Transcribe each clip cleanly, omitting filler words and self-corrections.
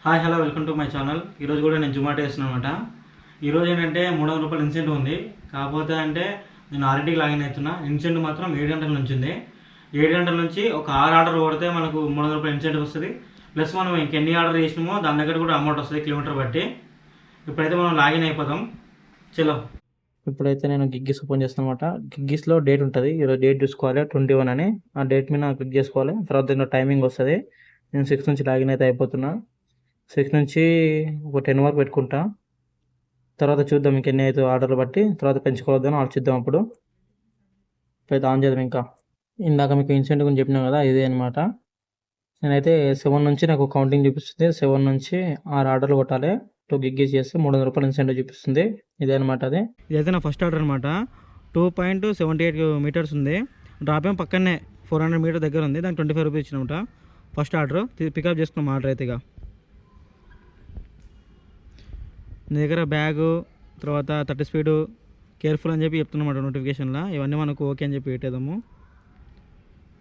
Hi hello welcome to my channel. ఈరోజు కూడా నేను జొమాటో వేస్తున్నాను అనమాట. ఈరోజు ఏంటంటే 300 రూపాయలు ఇన్సెంటివ్ ఉంది. కాకపోతే అంటే నేను 6ంటికి లాగిన్ అవుతున్నా. ఇన్సెంటివ్ మాత్రం 7 గంటల నుంచి ఉంది. 7 గంటల నుంచి ఒక 6 ఆర్డర్ కొడితే మనకు 300 రూపాయలు ఇన్సెంటివ్ వస్తుంది. ప్లస్ మనం ఇంకెన్ని ఆర్డర్ చేసినామో దాని దగ్గర కూడా అమౌంట్ వస్తుంది కిలోమీటర్ బట్టి. ఇప్పుడైతే మనం లాగిన్ అయిపోదాం. చలో. ఇప్పుడైతే నేను గిగ్గీస్ ఓపెన్ చేస్తాను అనమాట. గిగ్గీస్లో డేట్ ఉంటుంది. ఈరోజు డేట్ చూసుకోవాలి 21 అని. ఆ డేట్ మీద క్లిక్ చేసుకోవాలి. తర్వాత దీంట్లో టైమింగ్ వస్తుంది. నేను 6 నుంచి లాగిన్ అయితే అయిపోతున్నా. 6 నుంచి ఒక 10 వరకు పెట్టుకుంటా. తర్వాత చూద్దాం ఇంకెన్ని అయితే ఆర్డర్లు బట్టి తర్వాత పెంచుకోవద్దని ఆలోచిద్దాం. అప్పుడు అయితే ఆన్ చేద్దాం. ఇంకా ఇందాక మీకు ఇన్సెంటివ్ గురించి చెప్పినా కదా, ఇదే అనమాట. నేనైతే 7 నుంచి నాకు కౌంటింగ్ చూపిస్తుంది. 7 నుంచి 6 ఆర్డర్లు కొట్టాలి. 2 గిగ్గీస్ చేస్తే 300 రూపాయలు ఇన్సెంటివ్ చూపిస్తుంది. ఇదే అనమాట. అది ఇదైతే నా ఫస్ట్ ఆర్డర్ అనమాట. 2.78 మీటర్స్ ఉంది. డ్రాప్ ఏం పక్కనే 400 మీటర్ దగ్గర ఉంది. దానికి 25 రూపీస్ ఇచ్చినమాట. ఫస్ట్ ఆర్డర్ పికప్ చేసుకున్నాం. ఆర్డర్ అయితే ఇక నీ దగ్గర బ్యాగు, తర్వాత 30 స్పీడు, కేర్ఫుల్ అని చెప్పి చెప్తున్నమాట నోటిఫికేషన్లో. ఇవన్నీ మనకు ఓకే అని చెప్పి పెట్టేద్దాము.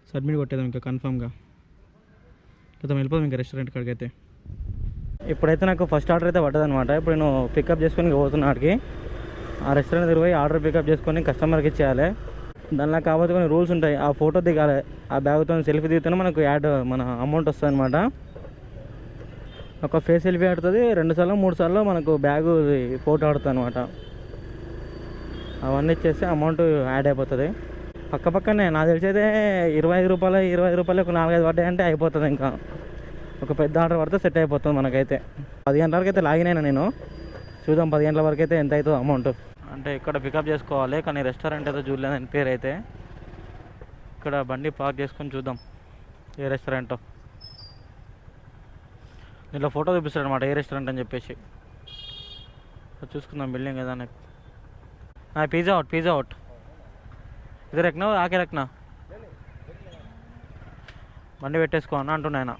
సబ్మిట్ కొట్టేద్దాం ఇంకా కన్ఫామ్గా. క్రితం వెళ్ళిపోదాం ఇంకా రెస్టారెంట్ కాడికి అయితే. ఇప్పుడైతే నాకు ఫస్ట్ ఆర్డర్ అయితే పడ్డదనమాట. ఇప్పుడు నేను పికప్ చేసుకొని పోతున్నా ఆడికి. ఆ రెస్టారెంట్ దగ్గర పోయి ఆర్డర్ పికప్ చేసుకొని కస్టమర్కి ఇచ్చేయాలి. దానిలో కాకపోతే కొన్ని రూల్స్ ఉంటాయి. ఆ ఫోటో దిగాలి. ఆ బ్యాగ్తో సెల్ఫీ దిగితేనే మనకు మన అమౌంట్ వస్తుంది అనమాట. ఒక ఫేస్ సెల్ఫీ ఆడుతుంది. 2 సార్లు 3 సార్లు మనకు బ్యాగు ఫోటో ఆడుతుంది అనమాట. అవన్నీ ఇచ్చేస్తే అమౌంట్ యాడ్ అయిపోతుంది. పక్కనే నాకు తెలిసి అయితే 25 రూపాయలు ఒక 4-5 పడ్డాయి అంటే అయిపోతుంది. ఇంకా ఒక పెద్ద ఆర్డర్ పడితే సెట్ అయిపోతుంది మనకైతే. 10 గంటల వరకు అయితే లాగిన్ అయినా నేను. చూద్దాం 10 గంటల వరకు అయితే ఎంత అవుతుందో అమౌంట్. అంటే ఇక్కడ పికప్ చేసుకోవాలి, కానీ రెస్టారెంట్ అయితే చూడలేదు అని పేరు అయితే. ఇక్కడ బండి పార్క్ చేసుకొని చూద్దాం ఏ రెస్టారెంటో. దీంట్లో ఫోటో చూపిస్తాడు అనమాట ఏ రెస్టారెంట్ అని చెప్పేసి. చూసుకుందాం బిల్డింగ్ కదా. నాకు పిజ్జా అవుట్ ఇది రక్నా ఆకే రక్నా బండి పెట్టేసుకో అన్న అంటున్నా ఆయన.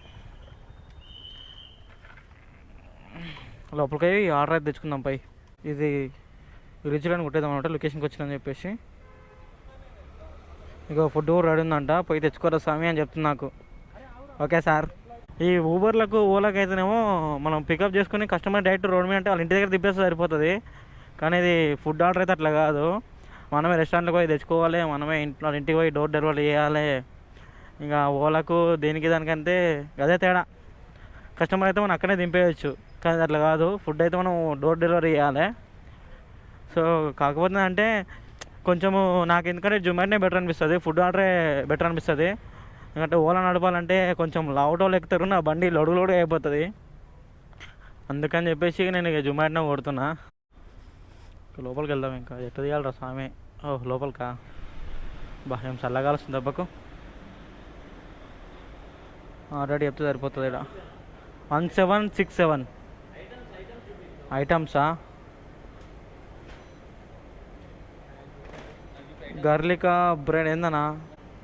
లోపలికి ఆర్డర్ అయితే తెచ్చుకుందాం. పై ఇది రిచ్లని కొట్టేద్దాం అనమాట లొకేషన్కి వచ్చిందని చెప్పేసి. ఇక ఫుడ్ కూడా రెడీ ఉందంట, పోయి తెచ్చుకోరా స్వామి అని చెప్తుంది నాకు. Okay sir. ఈ ఊబర్లకు ఓలాకి అయితేనేమో మనం పికప్ చేసుకుని కస్టమర్ డైరెక్ట్ రోడ్ మీద అంటే వాళ్ళ ఇంటి దగ్గర తిప్పేస్తే సరిపోతుంది. కానీ ఇది ఫుడ్ ఆర్డర్ అయితే అట్లా కాదు. మనమే రెస్టారెంట్కి పోయి తెచ్చుకోవాలి, మనమే ఇంటికి పోయి డోర్ డెలివరీ చేయాలి. ఇంకా ఓలాకు దేనికి దానికంటే అదే తేడా. కస్టమర్ అయితే మనం అక్కడే దింపేయచ్చు, కానీ అట్లా కాదు. ఫుడ్ అయితే మనం డోర్ డెలివరీ చేయాలి. సో కాకపోతే అంటే కొంచెము నాకు ఎందుకంటే జొమాటోనే బెటర్ అనిపిస్తుంది, ఫుడ్ ఆర్డరే బెటర్ అనిపిస్తుంది. ఎందుకంటే ఓలా నడపాలంటే కొంచెం లావుటోళ్ళు ఎక్కుతారు, నా బండి లోడు అయిపోతుంది. అందుకని చెప్పేసి నేను ఇక జొమాటోనే కొడుతున్నా. లోపలికి వెళ్దాం. ఇంకా ఎట్లా తీయాలరా స్వామి. ఓహ్ లోపలికా. ఏం చల్లగా వస్తుంది దెబ్బకు. ఆల్రెడీ చెప్తే సరిపోతుంది. ఇక్కడ 1767 ఐటమ్సా. గర్లికా బ్రెడ్ ఏందన్నా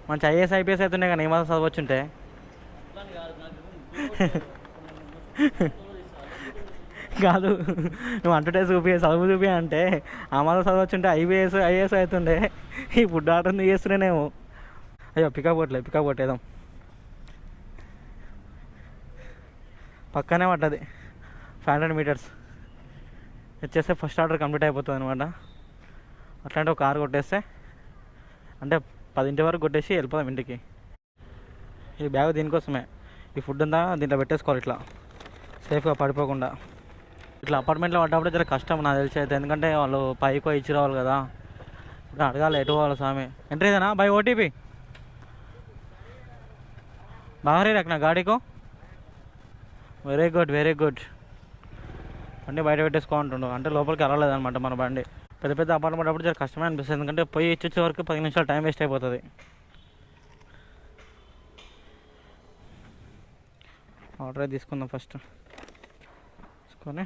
మంచి ఐఏఎస్ ఐపీఎస్ అవుతున్నాయి కానీ ఏమాత్రం చదవచ్చుంటే. కాదు నువ్వు అంటుంటే చదువు చూపి అంటే ఆ మాత్రం చదవచ్చుంటే ఐఏఎస్ అవుతుండే. ఈ ఫుడ్ ఆర్డర్ చేస్తున్నానేమో. అయ్యో పికప్ కొట్టేద్దాం. పక్కనే పడ్డది 500 మీటర్స్ వచ్చేస్తే ఫస్ట్ ఆర్డర్ కంప్లీట్ అయిపోతుంది అనమాట. అట్లాంటి ఒక 6 కొట్టేస్తే అంటే 10 వరకు కొట్టేసి వెళ్ళిపోదాం ఇంటికి. ఈ బ్యాగ్ దీనికోసమే. ఈ ఫుడ్ అంతా దీంట్లో పెట్టేసుకోవాలి ఇట్లా సేఫ్గా పడిపోకుండా. ఇట్లా అపార్ట్మెంట్లో పడ్డప్పుడు చాలా కష్టం నాకు తెలిసి అయితే. ఎందుకంటే వాళ్ళు పైకో ఇచ్చి రావాలి కదా. ఇప్పుడు అడగాలి ఎటు పోవాలి స్వామి. ఎంట్రీ ఇదేనా బై ఓటీపీ బాగా రखना గాడికో. Very good. బండి బయట పెట్టేసుకో అంటుండు. అంటే లోపలికి వెళ్ళలేదన్నమాట మన బండి. పెద్ద అపార్ట్మెంట్ అప్పుడు చాలా కష్టమే అనిపిస్తుంది. ఎందుకంటే పోయి ఇచ్చే వరకు 10 నిమిషాలు టైం వేస్ట్ అయిపోతుంది. ఆర్డర్ తీసుకుందాం ఫస్ట్. తీసుకొని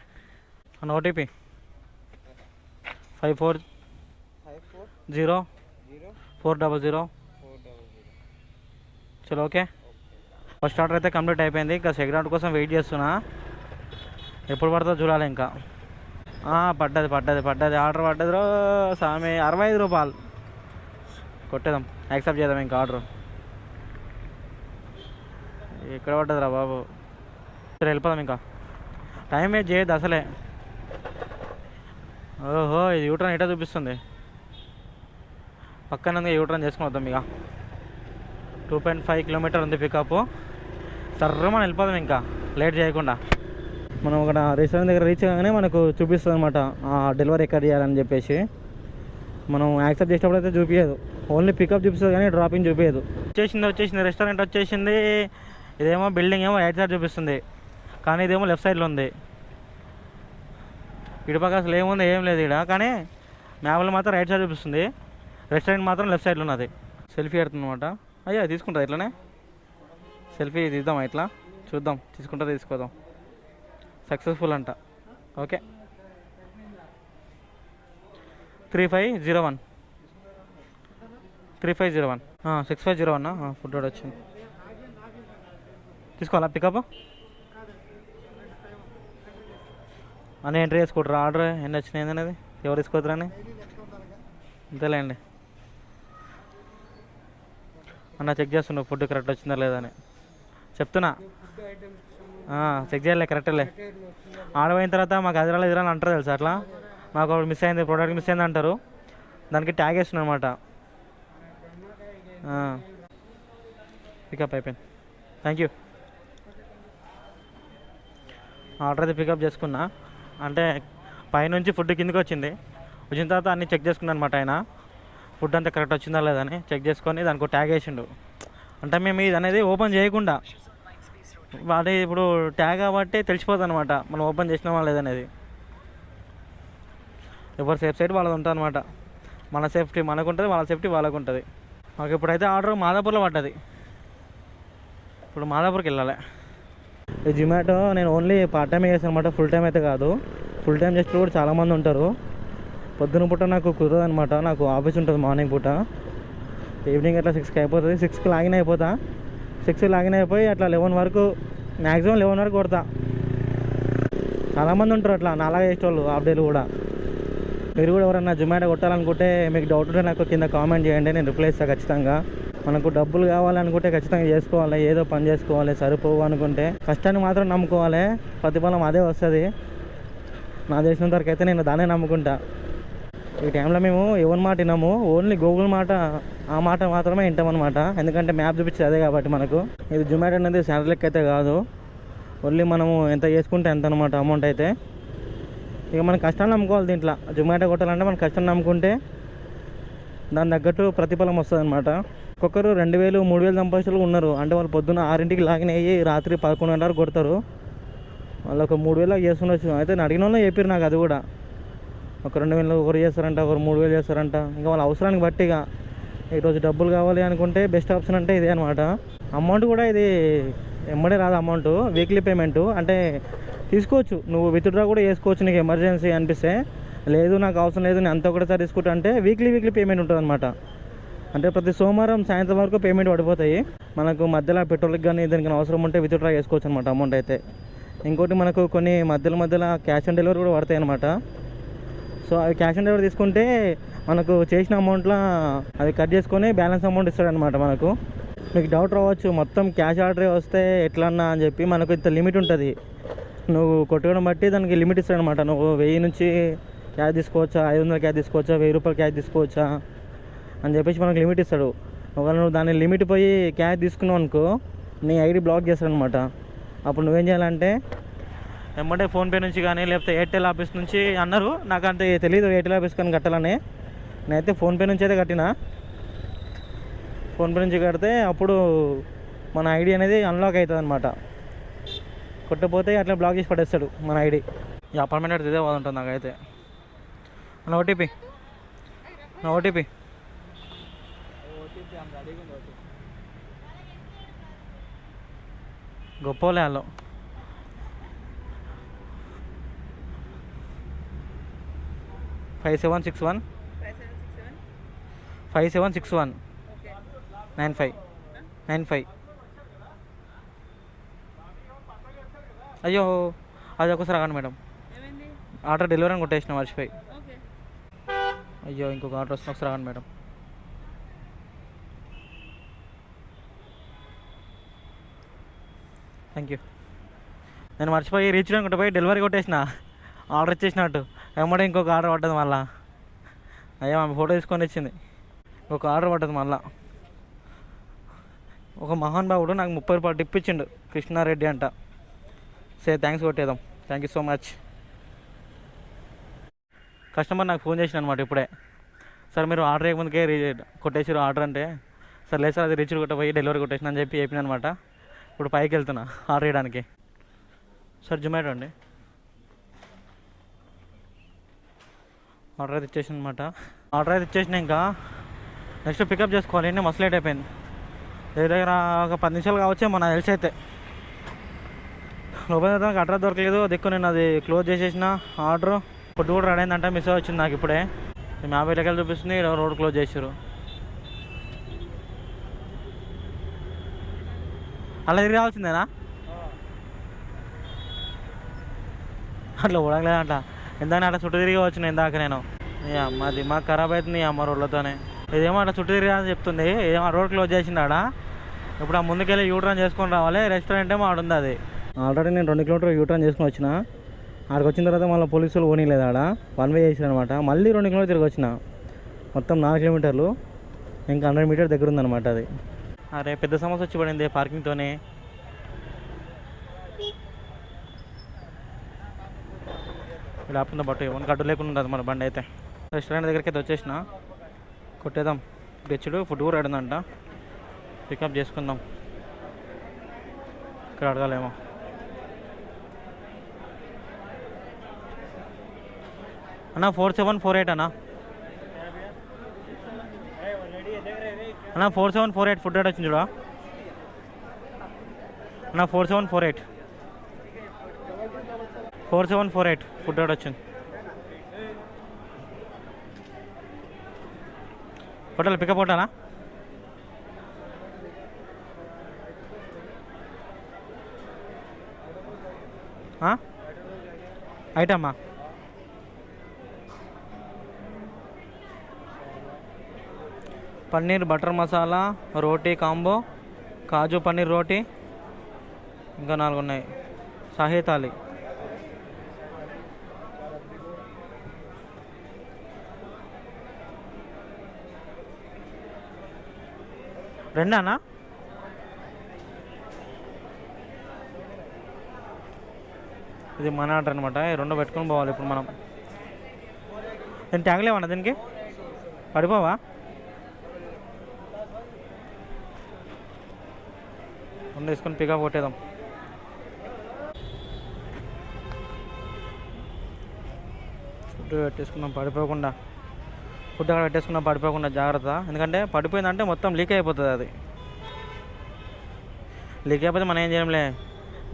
అన్న ఓటీపీ 540400. చలో ఓకే. ఫస్ట్ ఆర్డర్ అయితే కంప్లీట్ అయిపోయింది. ఇంకా సెకండ్ ఆర్డర్ కోసం వెయిట్ చేస్తున్నా. ఎప్పుడు పడుతుందో చూడాలి ఇంకా. పడ్డది ఆర్డర్ పడ్డది రో సామి. 65 రూపాయలు కొట్టేద్దాం, యాక్సెప్ట్ చేద్దాం ఇంకా ఆర్డర్. ఎక్కడ పడ్డదిరా బాబు. సరే వెళ్ళిపోదాం ఇంకా. టైం వేస్ట్ చేయొద్దు అసలే. ఓహో, ఇది యూటర్న్ ఎటో చూపిస్తుంది. పక్కన యూటర్న్ చేసుకుని వద్దాం ఇక. 2.5 కిలోమీటర్ ఉంది పికప్. సర్రమని వెళ్ళిపోదాం ఇంకా లేట్ చేయకుండా. మనం ఒక రెస్టారెంట్ దగ్గర రీచ్ కాగానే మనకు చూపిస్తుంది అనమాట డెలివరీ ఎక్కడ చేయాలని చెప్పేసి. మనం యాక్సెప్ట్ చేసేటప్పుడు అయితే చూపించదు, ఓన్లీ పికప్ చూపిస్తుంది కానీ డ్రాపింగ్ చూపించదు. వచ్చేసింది రెస్టారెంట్ వచ్చేసింది. ఇదేమో బిల్డింగ్ ఏమో రైట్ సైడ్ చూపిస్తుంది, కానీ ఇదేమో లెఫ్ట్ సైడ్లో ఉంది. ఇటుపక్క అసలు ఏముంది, ఏం లేదు ఇక్కడ, కానీ మ్యాప్లో మాత్రం రైట్ సైడ్ చూపిస్తుంది. రెస్టారెంట్ మాత్రం లెఫ్ట్ సైడ్లో ఉన్నది. సెల్ఫీ పెడుతుందన్నమాట. అయ్యా తీసుకుంటుంది ఇట్లానే సెల్ఫీ తీద్దాం, ఇట్లా చూద్దాం తీసుకోదాం. సక్సెస్ఫుల్ అంట. ఓకే 3501 6501 ఫుడ్ ఆర్డర్ వచ్చింది. తీసుకోవాలా పికప్ అని ఎంట్రీ చేసుకుంటారా? ఆర్డర్ ఎన్ని వచ్చినాయి అనేది ఎవరు తీసుకోవద్దురని అంతేలేండి అన్న. చెక్ చేస్తున్నావు ఫుడ్ కరెక్ట్ వచ్చిందా లేదా అని చెప్తున్నా. చెక్ చేయాలి కరెక్టేలే. ఆడపోయిన తర్వాత మాకు అది రాలేదు అని అంటారు తెలుసా. అట్లా మాకు ఒకటి మిస్ అయింది, ప్రోడక్ట్ మిస్ అయింది అంటారు. దానికి ట్యాగ్ వేస్తున్నాను అనమాట. పికప్ అయిపోయింది. Thank you. ఆర్డర్ అయితే పికప్ చేసుకున్నా. అంటే పైనుంచి ఫుడ్ కిందకి వచ్చింది. వచ్చిన తర్వాత అన్నీ చెక్ చేసుకున్నాను అనమాట. ఆయన ఫుడ్ అంతా కరెక్ట్ వచ్చిందా లేదని చెక్ చేసుకొని దానికి ట్యాగ్ వేసిండు. అంటే మేము ఇది అనేది ఓపెన్ చేయకుండా, వాటి ఇప్పుడు ట్యాగ్ కాబట్టి తెలిసిపోతుంది అనమాట మనం ఓపెన్ చేసినామా లేదనేది. ఎవరి సేఫ్ సైడ్ వాళ్ళది ఉంటుంది అనమాట. మన సేఫ్టీ మనకు ఉంటుంది, వాళ్ళ సేఫ్టీ వాళ్ళకు ఉంటుంది. మాకు ఇప్పుడైతే ఆర్డర్ మాదాపూర్లో పడ్డది. ఇప్పుడు మాదాపూర్కి వెళ్ళాలి. ఈ జొమాటో నేను ఓన్లీ పార్ట్ టైమే చేస్తాను అనమాట, ఫుల్ టైం అయితే కాదు. ఫుల్ టైం చేస్తే కూడా చాలామంది ఉంటారు. పొద్దున పూట నాకు కుదరదు అనమాట, నాకు ఆఫీస్ ఉంటుంది మార్నింగ్ పూట. ఈవినింగ్ అట్లా 6కి అయిపోతుంది. 6కి లాగిన్ అయిపోతా. 6కి లాగిన్ అయిపోయి అట్లా 11 వరకు, మ్యాక్సిమం 11 వరకు కొడతా. చాలామంది ఉంటారు అట్లా నాలాగా చేసేవాళ్ళు హాఫ్ డేలు కూడా. మీరు కూడా ఎవరన్నా జొమాటో కొట్టాలనుకుంటే మీకు డౌట్ ఉంటే నాకు కింద కామెంట్ చేయండి, నేను రిప్లై ఇస్తాను ఖచ్చితంగా. మనకు డబ్బులు కావాలనుకుంటే ఖచ్చితంగా చేసుకోవాలి, ఏదో పని చేసుకోవాలి. సరిపోవు అనుకుంటే కష్టాన్ని మాత్రం నమ్ముకోవాలి, ప్రతిఫలం అదే వస్తుంది. నా చేసినంత వరకు అయితే నేను దాన్నే నమ్ముకుంటా. ఈ టైంలో మేము ఎవరి మాట విన్నాము, ఓన్లీ గూగుల్ మాట, ఆ మాట మాత్రమే వింటామన్నమాట. ఎందుకంటే మ్యాప్ చూపించేది అదే కాబట్టి మనకు. ఇది జొమాటో అనేది శాలరీ లెక్క అయితే కాదు, ఓన్లీ మనము ఎంత చేసుకుంటే ఎంత అనమాట అమౌంట్ అయితే. ఇక మనం కష్టాన్ని నమ్ముకోవాలి దీంట్లో. జొమాటో కొట్టాలంటే మనం కష్టం నమ్ముకుంటే దాని తగ్గట్టు ప్రతిఫలం వస్తుంది అనమాట. ఒక్కొక్కరు 2000 3000 సంపాదించలు ఉన్నారు. అంటే వాళ్ళు పొద్దున్న 6ంటికి లాగిన్ అయ్యి రాత్రి 11 కొడతారు. వాళ్ళు ఒక 3000 చేస్తుండొచ్చు. అయితే నేను అడిగిన వాళ్ళు చెప్పారు నాకు అది కూడా. ఒక 2000 ఒకరు చేస్తారంట, ఒకరు 3000 చేస్తారంట. ఇంకా వాళ్ళ అవసరానికి బట్టి ఇక ఈరోజు డబ్బులు కావాలి అనుకుంటే బెస్ట్ ఆప్షన్ అంటే ఇదే అనమాట. అమౌంట్ కూడా ఇది ఎమ్మడే రాదు అమౌంట్, వీక్లీ పేమెంట్. అంటే తీసుకోవచ్చు, నువ్వు విత్డ్రా కూడా చేసుకోవచ్చు నీకు ఎమర్జెన్సీ అనిపిస్తే. లేదు నాకు అవసరం లేదు, నేను అంతా ఒకటేసారి తీసుకుంటా అంటే వీక్లీ పేమెంట్ ఉంటుంది అనమాట. అంటే ప్రతి సోమవారం సాయంత్రం వరకు పేమెంట్ పడిపోతాయి. మనకు మధ్యలో పెట్రోల్కి కానీ దీనికి అవసరం ఉంటే విత్డ్రా చేసుకోవచ్చు అనమాట అమౌంట్ అయితే. ఇంకోటి మనకు కొన్ని మధ్యలో క్యాష్ ఆన్ డెలివరీ కూడా పడతాయి అనమాట. సో అవి క్యాష్ ఆన్ డెలివరీ తీసుకుంటే మనకు చేసిన అమౌంట్లో అది కట్ చేసుకొని బ్యాలెన్స్ అమౌంట్ ఇస్తాడనమాట మనకు. మీకు డౌట్ రావచ్చు, మొత్తం క్యాష్ ఆర్డరే వస్తే ఎట్లన్నా అని చెప్పి. మనకు ఇంత లిమిట్ ఉంటుంది, నువ్వు కొట్టుకోవడం బట్టి దానికి లిమిట్ ఇస్తాడనమాట. నువ్వు 1000 నుంచి క్యాష్ తీసుకోవచ్చా, 500 క్యాష్ తీసుకోవచ్చా, 1000 రూపాయలు క్యాష్ తీసుకోవచ్చా అని చెప్పేసి మనకు లిమిట్ ఇస్తాడు. ఒకవేళ నువ్వు దాన్ని లిమిట్ పోయి క్యాష్ తీసుకున్నావు అనుకో, నీ ఐడి బ్లాక్ చేస్తాడనమాట. అప్పుడు నువ్వేం చేయాలంటే ఎమ్మటే ఫోన్పే నుంచి కానీ లేకపోతే ఎయిర్టెల్ ఆఫీస్ నుంచి అన్నారు, నాకు అంత తెలియదు ఎయిర్టెల్ ఆఫీస్ కానీ కట్టాలని. నేనైతే ఫోన్పే నుంచి అయితే కట్టినా. ఫోన్పే నుంచి కడితే అప్పుడు మన ఐడి అనేది అన్లాక్ అవుతుంది అనమాట. కొట్టపోతే అట్లా బ్లాక్ చేసి పడేస్తాడు మన ఐడి. ఈ అపార్ట్మెంట్ అయితే ఇదే బాగుంటుంది నాకైతే. నా ఓటీపీ గొప్పలే వాళ్ళు. 5761 95. అయ్యో అది ఒకసారి ఆగండి మేడం, ఆర్డర్ డెలివరీ అని కొట్టేసిన మర్చిపోయి. అయ్యో ఇంకొక ఆర్డర్ వస్తుంది, ఒకసారి ఆగండి మేడం. Thank you. నేను మర్చిపోయి రీచ్ అనుకుంటా పోయి డెలివరీ కొట్టేసిన, ఆర్డర్ ఇచ్చేసినట్టు. వెంబడే ఇంకొక ఆర్డర్ పడ్డది మళ్ళా. అయ్యా ఆమె ఫోటో తీసుకొని ఇచ్చింది, ఒక ఆర్డర్ పడ్డది మళ్ళా. ఒక మహాన్ బాబుడు నాకు 30 రూపాయలు టిప్ ఇచ్చిండు, కృష్ణారెడ్డి అంట. థ్యాంక్స్ కొట్టేద్దాం. Thank you so much. Customer నాకు ఫోన్ చేసిన అనమాట ఇప్పుడే. సార్ మీరు ఆర్డర్ చేయకముందుకే కొట్టేసారు ఆర్డర్ అంటే, సార్ లేదు సార్ అది రీచ్ కొట్టపోయి డెలివరీ కొట్టేసిన అని చెప్పి చెప్పిన అనమాట. ఇప్పుడు పైకి వెళ్తున్నా ఆర్డర్ చేయడానికి. సార్ జొమాటో అండి. ఆర్డర్ అయితే ఇచ్చేసిన అనమాట. ఆర్డర్ అయితే ఇచ్చేసిన, ఇంకా నెక్స్ట్ పికప్ చేసుకోవాలి. ఏంటి మస్తు లేట్ అయిపోయింది. దగ్గర ఒక 10 నిమిషాలు కావచ్చే మన తెలిసి అయితే. లోపల అడ్రస్ దొరకలేదు దిక్కు, నేను అది క్లోజ్ చేసేసిన. ఆర్డర్ ఫుడ్ కూడా రెడీ అయిందంట, మిస్ వచ్చింది నాకు ఇప్పుడే. మ్యాప్ ఎక్కడికి చూపిస్తుంది, రోడ్ క్లోజ్ చేసారు. అలా తిరిగి రావాల్సిందేనా? అట్లా ఊడగలేదంట. ఎందుకని అట్లా చుట్టూ తిరిగి వచ్చిన ఇందాక నేను. అమ్మ దిమాగ్ ఖరాబ్ అవుతుంది అమ్మ రోడ్లతోనే. ఇదేమో అట్లా చుట్టూ తిరిగి అని చెప్తుంది, ఏమో రోడ్ క్లోజ్ చేసిందాడ. ఇప్పుడు ఆ ముందుకెళ్ళి యూటర్న్ చేసుకొని రావాలి. రెస్టారెంట్ ఏమో ఆడుంది అది. ఆల్రెడీ నేను 2 కిలోమీటర్లు యూటర్న్ చేసుకొని వచ్చిన. ఆడికి వచ్చిన తర్వాత మళ్ళీ పోలీసులు పోనీలేదు, ఆడ 1 వే చేసిన అనమాట. మళ్ళీ 2 కిలోమీటర్లు తిరిగి వచ్చిన. మొత్తం 4 కిలోమీటర్లు, ఇంకా 100 మీటర్ దగ్గర ఉందన్నమాట అది. అరే పెద్ద సమస్య వచ్చి పడింది పార్కింగ్తోనే. ఇలా ఆపుతుందా బట్టు, ఎవరికి అడ్డు లేకుండా ఉంటుంది మన బండి అయితే. రెస్టారెంట్ దగ్గరికి అయితే వచ్చేసిన, కొట్టేద్దాం. తెచ్చుడు ఫుడ్ కూడా అడుగుందంట, పికప్ చేసుకుందాం. ఇక్కడ అడగాలేమో. అన్నా 4748 అన్నా. 4748 ఫుడ్ ఆర్డర్ వచ్చింది చూడ అన్నా. 4748 ఫుడ్ ఆర్డర్ వచ్చింది. హోటల్ పికప్ హోటలా? ఐటమ్మా పన్నీర్ బటర్ మసాలా రోటీ కాంబో, కాజు పన్నీర్ రోటీ, ఇంకా 4 ఉన్నాయి. షాహీ థాలీ. రెండానా? ఇది మన ఆర్డర్ అనమాట. ఈ 2 పెట్టుకొని పోవాలి ఇప్పుడు మనం. నేను ట్యాగ్ లేవన్నా దీనికి, పడిపోవా? రెండు వేసుకొని పికప్ కొట్టేద్దాం. ఫుడ్ పెట్టేసుకున్నాం పడిపోకుండా. ఫుడ్ అక్కడ పెట్టేసుకున్నాం పడిపోకుండా, జాగ్రత్త. ఎందుకంటే పడిపోయిందంటే మొత్తం లీక్ అయిపోతుంది. అది లీక్ అయిపోతే మనం ఏం చేయలేంలే,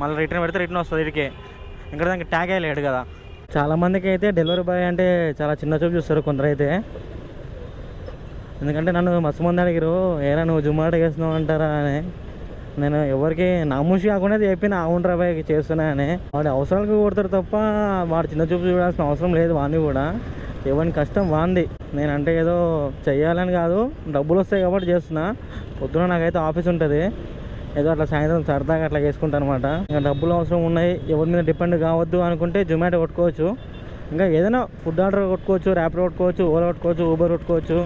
మళ్ళీ రిటర్న్ పెడితే రిటర్న్ వస్తుంది ఇడికే. ఇంకా దానికి ట్యాగ్ అయ్యలేడు కదా. చాలామందికి అయితే డెలివరీ బాయ్ అంటే చాలా చిన్న చూపు చూస్తారు కొందరైతే. ఎందుకంటే నన్ను మస్తు మంది అడిగారు, ఏరా నువ్వు జొమాటో చేస్తున్నావు అంటారా అని. నేను ఎవరికి నామూషి కాకుండా చెప్పిన అవునరా బాయ్ చేస్తున్నా అని. వాడి అవసరాలకు కొడతారు తప్ప వాడు చిన్న చూపు చూడాల్సిన అవసరం లేదు. వాడిని కూడా ఎవరిని కష్టం వాంది. నేనంటే ఏదో చెయ్యాలని కాదు, డబ్బులు వస్తాయి కాబట్టి చేస్తున్నా. పొద్దున నాకైతే ఆఫీస్ ఉంటుంది, ఏదో అట్లా సాయంత్రం సరదాగా అట్లా చేసుకుంటాను అనమాట. ఇంకా డబ్బులు అవసరం ఉన్నాయి, ఎవరి మీద డిపెండ్ కావద్దు అనుకుంటే జొమాటో కొట్టుకోవచ్చు. ఇంకా ఏదైనా ఫుడ్ ఆర్డర్ కొట్టుకోవచ్చు, ర్యాపిడో కొట్టుకోవచ్చు, ఓలా కొట్టుకోవచ్చు, ఊబర్ కొట్టుకోవచ్చు.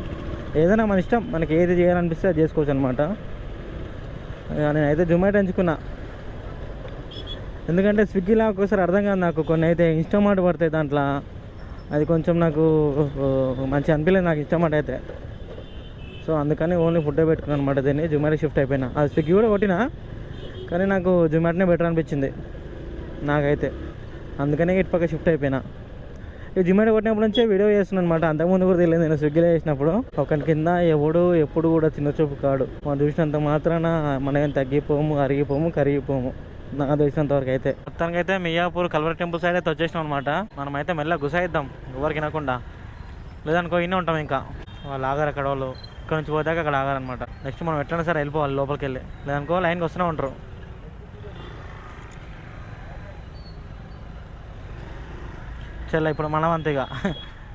ఏదైనా మన ఇష్టం, మనకి ఏది చేయాలనిపిస్తే అది చేసుకోవచ్చు అనమాట. నేనైతే జొమాటో ఎంచుకున్నా. ఎందుకంటే స్విగ్గీలో ఒక్కోసారి అర్థం కాదు నాకు, కొన్ని అయితే ఇన్స్టామార్ట్ పడతాయి దాంట్లో. అది కొంచెం నాకు మంచి అనిపించలేదు నాకు ఇన్స్టామార్ట్ అయితే. సో అందుకని ఓన్లీ ఫుడ్డే పెట్టుకున్నాను అనమాట. దీన్ని జొమాటో షిఫ్ట్ అయిపోయినా. అది స్విగ్గీ కూడా కొట్టినా, కానీ నాకు జొమాటోనే బెటర్ అనిపించింది నాకైతే. అందుకనే ఇటు పక్క షిఫ్ట్ అయిపోయినా. ఈ జొమాటో కొట్టినప్పటి నుంచే వీడియో చేస్తున్నాను అనమాట. అంతకుముందు కూడా తెలియదు నేను స్విగ్గీలో చేసినప్పుడు. ఒకరి కింద ఎవడు ఎప్పుడు కూడా చిన్న చూపు కాడు. మనం చూసినంత మాత్రాన మనం ఏం తగ్గిపోము, అరిగిపోము, కరిగిపోము. నాకు తెలిసినంత వరకు అయితే. మొత్తానికి అయితే మియాపూర్ కల్వర్ టెంపుల్ సైడ్ అయితే వచ్చేసినాం అనమాట. మనం అయితే మెల్లగా గుసాయిద్దాం ఎవరికి వినకుండా, లేదనుకో ఇన్నే ఉంటాం. ఇంకా వాళ్ళు ఆగారు అక్కడ, వాళ్ళు ఇక్కడ నుంచి పోదాక అక్కడ ఆగారనమాట. నెక్స్ట్ మనం ఎట్లయినా సరే వెళ్ళిపోవాలి లోపలికి వెళ్ళి, లేదనుకో లైన్కి వస్తూనే ఉంటారు. చల్ల ఇప్పుడు మనం అంతేగా,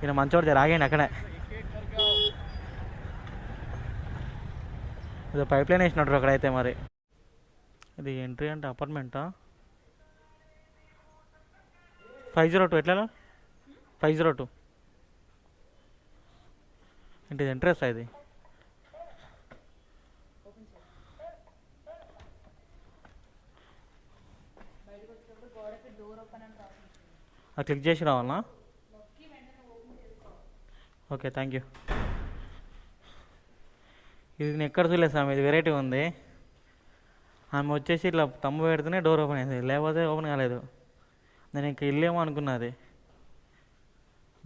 ఈయన మంచోడు రాగండి అక్కడే. ఇది పైప్ లైన్ వేసినట్టు అక్కడైతే. మరి ఇది ఎంట్రీ అంటే అపార్ట్మెంటా? 502 ఎట్లా? 502 అంటే ఇంట్రెస్ట్ ఇది. అది క్లిక్ చేసి రావాలనా? Okay, thank you. ఇది నేను ఎక్కడ చూడలేదు సార్, ఇది వెరైటీ ఉంది. ఆమె వచ్చేసి ఇట్లా తమ్ము పెడితేనే డోర్ ఓపెన్ అయింది, లేకపోతే ఓపెన్ కాలేదు. నేను ఇంక ఇల్లేమో అనుకున్నది,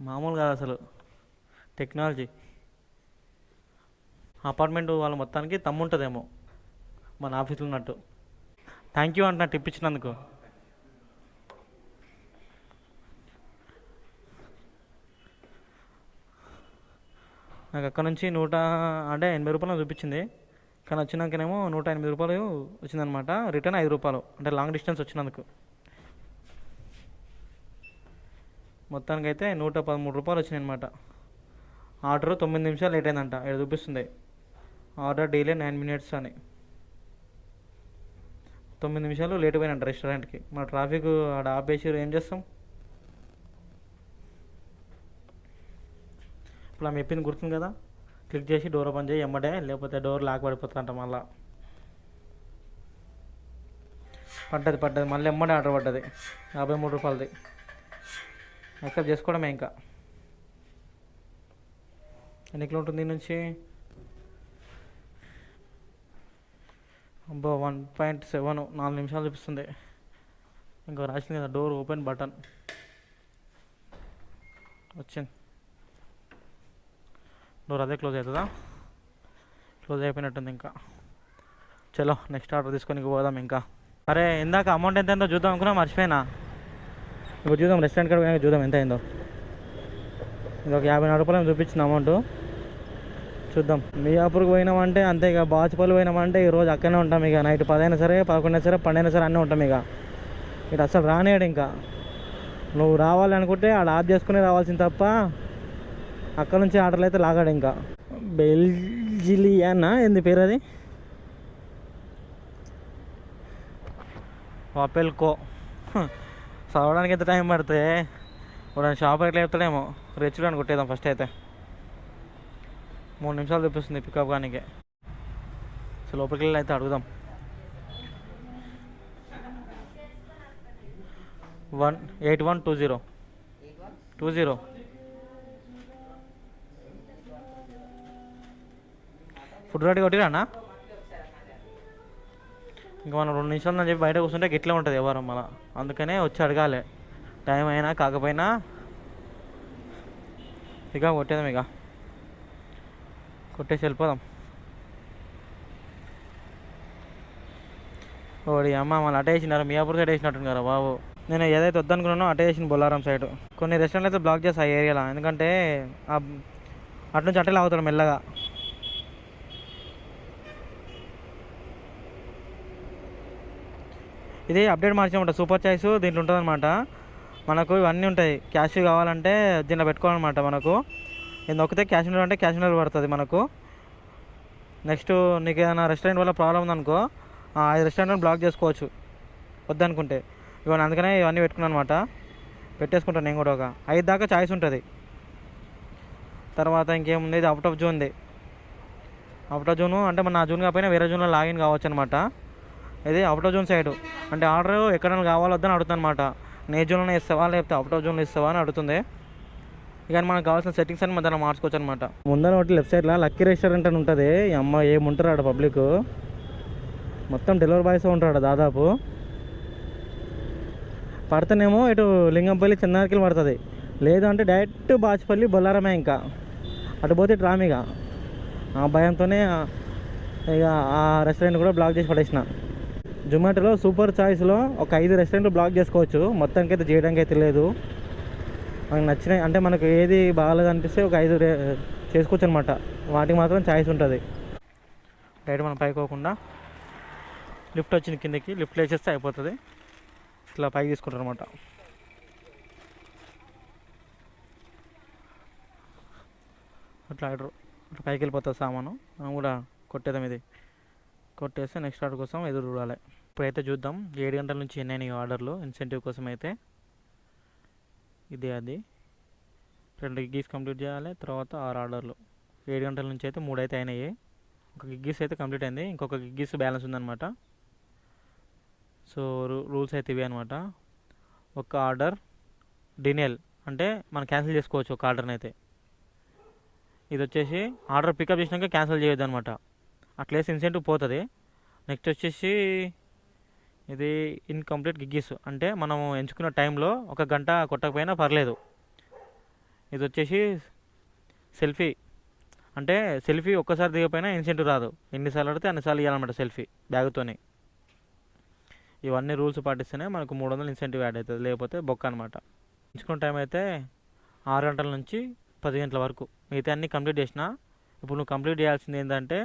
మామూలు కాదు అసలు టెక్నాలజీ. అపార్ట్మెంట్ వాళ్ళ మొత్తానికి తమ్ము ఉంటుందేమో మన ఆఫీస్లో ఉన్నట్టు. థ్యాంక్ యూ అంటున్నా టిప్ ఇచ్చినందుకు. నాకు అక్కడ నుంచి 180 రూపాయలు చూపించింది, కానీ వచ్చినాకనేమో 108 రూపాయలు వచ్చిందనమాట. రిటర్న్ 5 రూపాయలు, అంటే లాంగ్ డిస్టెన్స్ వచ్చినందుకు. మొత్తానికి అయితే 113 రూపాయలు వచ్చినాయి అనమాట. ఆర్డర్ 9 నిమిషాలు లేట్ అయిందంట, ఇక్కడ చూపిస్తుంది ఆర్డర్ డిలే 9 minutes అని. 9 నిమిషాలు లేట్ పోయినంట రెస్టారెంట్కి. మన ట్రాఫిక్ ఆడ ఆపేసి ఏం చేస్తాం? ఇప్పుడు ఆమె చెప్పింది గుర్తుంది కదా, క్లిక్ చేసి డోర్ ఓపెన్ చేయి ఎమ్మడే, లేకపోతే డోర్ లాక్ పడిపోతుందంట. మళ్ళీ పడ్డది మళ్ళీ ఎమ్మడే ఆర్డర్ పడ్డది 53 రూపాయలది. యాక్సెప్ట్ చేసుకోవడమే. ఇంకా ఎన్ని కిలో ఉంటుంది నుంచి? అబ్బో 1.7, 4 నిమిషాలు చూపిస్తుంది. ఇంకా రాసింది కదా డోర్ ఓపెన్ బటన్ వచ్చింది. డోర్ అదే క్లోజ్ అవుతుందా? క్లోజ్ అయిపోయినట్టుంది. ఇంకా చలో నెక్స్ట్ ఆర్డర్ తీసుకొని పోదాం. ఇంకా అరే ఇందాక అమౌంట్ ఎంత అయిందో చూద్దాం అనుకున్నా, మర్చిపోయినా. ఇప్పుడు చూద్దాం, రెస్టారెంట్ కాడ చూద్దాం ఎంత అయిందో. ఇది ఒక 54 రూపాయలు చూపించింది అమౌంట్. చూద్దాం. మియాపూర్కి పోయినామంటే అంతే, ఇక బాచుపల్లి పోయినామంటే ఈరోజు అక్కడనే ఉంటాం. ఇక నైట్ 10 అయినా సరే, 11 అయినా సరే, 12 అయినా సరే అన్నీ ఉంటాం. ఇక ఇటు అసలు రానేడు. ఇంకా నువ్వు రావాలి అనుకుంటే ఆడ ఆఫ్ చేసుకుని రావాల్సింది తప్ప అక్కడ నుంచి ఆర్డర్లు అయితే లాగాడు. ఇంకా బెల్జిలియానా ఏంది పేరు అది, వాపెల్కో. చదవడానికి ఎంత టైం పడితే ఇప్పుడు షాప్ ఎట్లా చెప్తాడేమో. రెచ్చుడానికి కొట్టేద్దాం ఫస్ట్ అయితే. 3 నిమిషాలు చూపిస్తుంది పికప్ కానీ. సో లోపలికి వెళ్ళి అయితే అడుగుదాం. 8120 ఫుడ్ రెడీ కొట్టిరా అన్న? ఇంకా మనం 2 నిమిషాలు అని చెప్పి బయట కూర్చుంటే గిట్లా ఉంటుంది ఎవరం మళ్ళా. అందుకనే వచ్చి అడగాలి, టైం అయినా కాకపోయినా. ఇక కొట్టేదాం, ఇక కొట్టేసి వెళ్ళిపోదాం. ఓడి అమ్మ మళ్ళీ అటే వేసినారు, మియాపూర్ సైడ్ వేసినట్టుంది కదా బాబు. నేను ఏదైతే వద్దనుకున్నానో అటే వేసిన బొల్లారం సైడ్. కొన్ని రెస్టారెంట్లు అయితే బ్లాక్ చేస్తాయి ఆ ఏరియాలో, ఎందుకంటే అటు నుంచి అటే లాగుతాడు మెల్లగా. ఇది అప్డేట్ మార్చామంట సూపర్ చాయిస్. దీంట్లో ఉంటుంది అనమాట, మనకు ఇవన్నీ ఉంటాయి. క్యాష్ కావాలంటే దీంట్లో పెట్టుకోవాలన్నమాట. మనకు ఇది నొక్కితే క్యాష్ అంటే క్యాష్ పడుతుంది మనకు. నెక్స్ట్ నీకు ఏదైనా రెస్టారెంట్ వల్ల ప్రాబ్లం ఉందనుకో, 5 రెస్టారెంట్ బ్లాక్ చేసుకోవచ్చు వద్దనుకుంటే. ఇవన్నీ అందుకనే ఇవన్నీ పెట్టుకున్నాను అనమాట. పెట్టేసుకుంటాను నేను కూడా. ఒక 5 దాకా చాయిస్ ఉంటుంది. తర్వాత ఇంకేముంది, ఇది అవుట్ ఆఫ్ జోన్ది. అవుట్ ఆఫ్ జోను అంటే మన నా జోన్ కాకపోయినా వేరే జోన్లో లాగిన్ కావచ్చు అనమాట. ఇది అవుట్ ఆఫ్ జోన్ సైడ్ అంటే ఆర్డర్ ఎక్కడైనా కావాలో వద్దని అడుగుతుంది అనమాట. నే జోన్లోనే ఇస్తావా లేకపోతే అవుట్ ఆఫ్ జోన్లో ఇస్తావా అని అడుగుతుంది. ఇక మనకు కావాల్సిన సెట్టింగ్స్ అని మనం మార్చుకోవచ్చు అనమాట. ముందర ఒకటి లెఫ్ట్ సైడ్లో లక్కీ రెస్టారెంట్ అని ఉంటుంది. అమ్మ ఏముంటారు ఆడ పబ్లిక్, మొత్తం డెలివరీ బాయ్స్ ఉంటాడు దాదాపు. పడితేనేమో ఇటు లింగంపల్లి చిన్నారికి పడుతుంది, లేదు అంటే డైరెక్ట్ బాచుపల్లి బొల్లారమే. ఇంకా అటు పోతే ఇటు రామిగా. ఆ భయంతోనే ఇక ఆ రెస్టారెంట్ కూడా బ్లాక్ చేసి పడేసిన. జొమాటోలో సూపర్ చాయిస్లో ఒక 5 రెస్టారెంట్లు బ్లాక్ చేసుకోవచ్చు. మొత్తానికి అయితే చేయడానికి అయితే లేదు. మనకు నచ్చినాయి అంటే మనకు ఏది బాగాలేదు అనిపిస్తే ఒక 5 చేసుకోవచ్చు అనమాట. వాటికి మాత్రం చాయిస్ ఉంటుంది. డైరెక్ట్ మనం పైకి పోకుండా లిఫ్ట్ వచ్చింది కిందకి, లిఫ్ట్లో వేసేస్తే అయిపోతుంది. ఇట్లా పైకి తీసుకుంటారు అనమాట. అట్లా ఆర్డర్ అట్లా పైకి వెళ్ళిపోతుంది సామాను. మనం కూడా కొట్టేద్దాం. ఇది కొట్టేస్తే నెక్స్ట్ ఆర్డర్ కోసం ఎదురు చూడాలి. ఇప్పుడైతే చూద్దాం 7 గంటల నుంచి ఎన్నైనాయి ఆర్డర్లు ఇన్సెంటివ్ కోసం అయితే. ఇదే అది 2 గిగ్గీస్ కంప్లీట్ చేయాలి. తర్వాత 6 ఆర్డర్లు 7 గంటల నుంచి అయితే 3 అయితే అయినాయి. ఒక గిగ్గీస్ అయితే కంప్లీట్ అయింది, ఇంకొక గిగ్గీస్ బ్యాలెన్స్ ఉందన్నమాట. సో రూల్స్ అయితే ఇవి అనమాట. ఒక ఆర్డర్ డినేల్ అంటే మనం క్యాన్సిల్ చేసుకోవచ్చు ఒక ఆర్డర్ని అయితే. ఇది వచ్చేసి ఆర్డర్ పికప్ చేసినాక క్యాన్సిల్ చేయొద్దు అనమాట, అట్లేసి ఇన్సెంటివ్ పోతుంది. నెక్స్ట్ వచ్చేసి ఇది ఇన్కంప్లీట్ గిగ్గీస్ అంటే మనం ఎంచుకున్న టైంలో 1 గంట కొట్టకపోయినా పర్లేదు. ఇది వచ్చేసి సెల్ఫీ అంటే సెల్ఫీ ఒక్కసారి దిగపోయినా ఇన్సెంటివ్ రాదు, ఎన్నిసార్లు అడితే అన్నిసార్లు ఇవ్వాలన్నమాట సెల్ఫీ బ్యాగ్తోనే. ఇవన్నీ రూల్స్ పాటిస్తేనే మనకు 300 ఇన్సెంటివ్ యాడ్ అవుతుంది, లేకపోతే బొక్క అనమాట. ఎంచుకున్న టైం అయితే 6 గంటల నుంచి 10 గంటల వరకు. మిగతా అన్నీ కంప్లీట్ చేసిన. ఇప్పుడు నువ్వు కంప్లీట్ చేయాల్సింది ఏంటంటే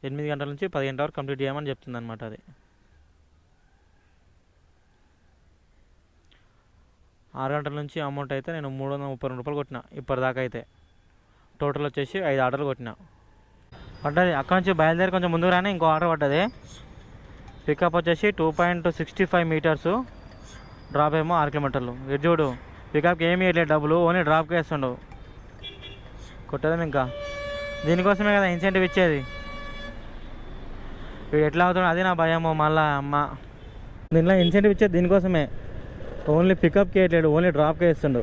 8 గంటల నుంచి 10 గంటల వరకు కంప్లీట్ చేయమని చెప్తుంది అనమాట. అది 6 గంటల నుంచి అమౌంట్ అయితే నేను 332 రూపాయలు కొట్టిన ఇప్పటిదాకా. అయితే టోటల్ వచ్చేసి 5 ఆర్డర్లు కొట్టిన. పడ్డది అక్కడ నుంచి బయలుదేరి కొంచెం ముందుకు రానే ఇంకో ఆర్డర్ పడ్డది. పికప్ వచ్చేసి 2.65 మీటర్స్, డ్రాప్ ఏమో 6 కిలోమీటర్లు. ఇది చూడు, పికప్కి ఏమి ఇవ్వలేదు డబ్బులు, ఓన్లీ డ్రాప్కి వేస్తుండవు. కొట్టేదాం ఇంకా, దీనికోసమే కదా ఇన్సెంటివ్ ఇచ్చేది. వీడు ఎట్లా అవుతాడు అది నా భయము. మళ్ళా అమ్మ దీనిలో ఇన్సెంటివ్ ఇచ్చేది దీనికోసమే, ఓన్లీ పికప్కి వేయట్లేడు, ఓన్లీ డ్రాప్కి వేస్తుండు.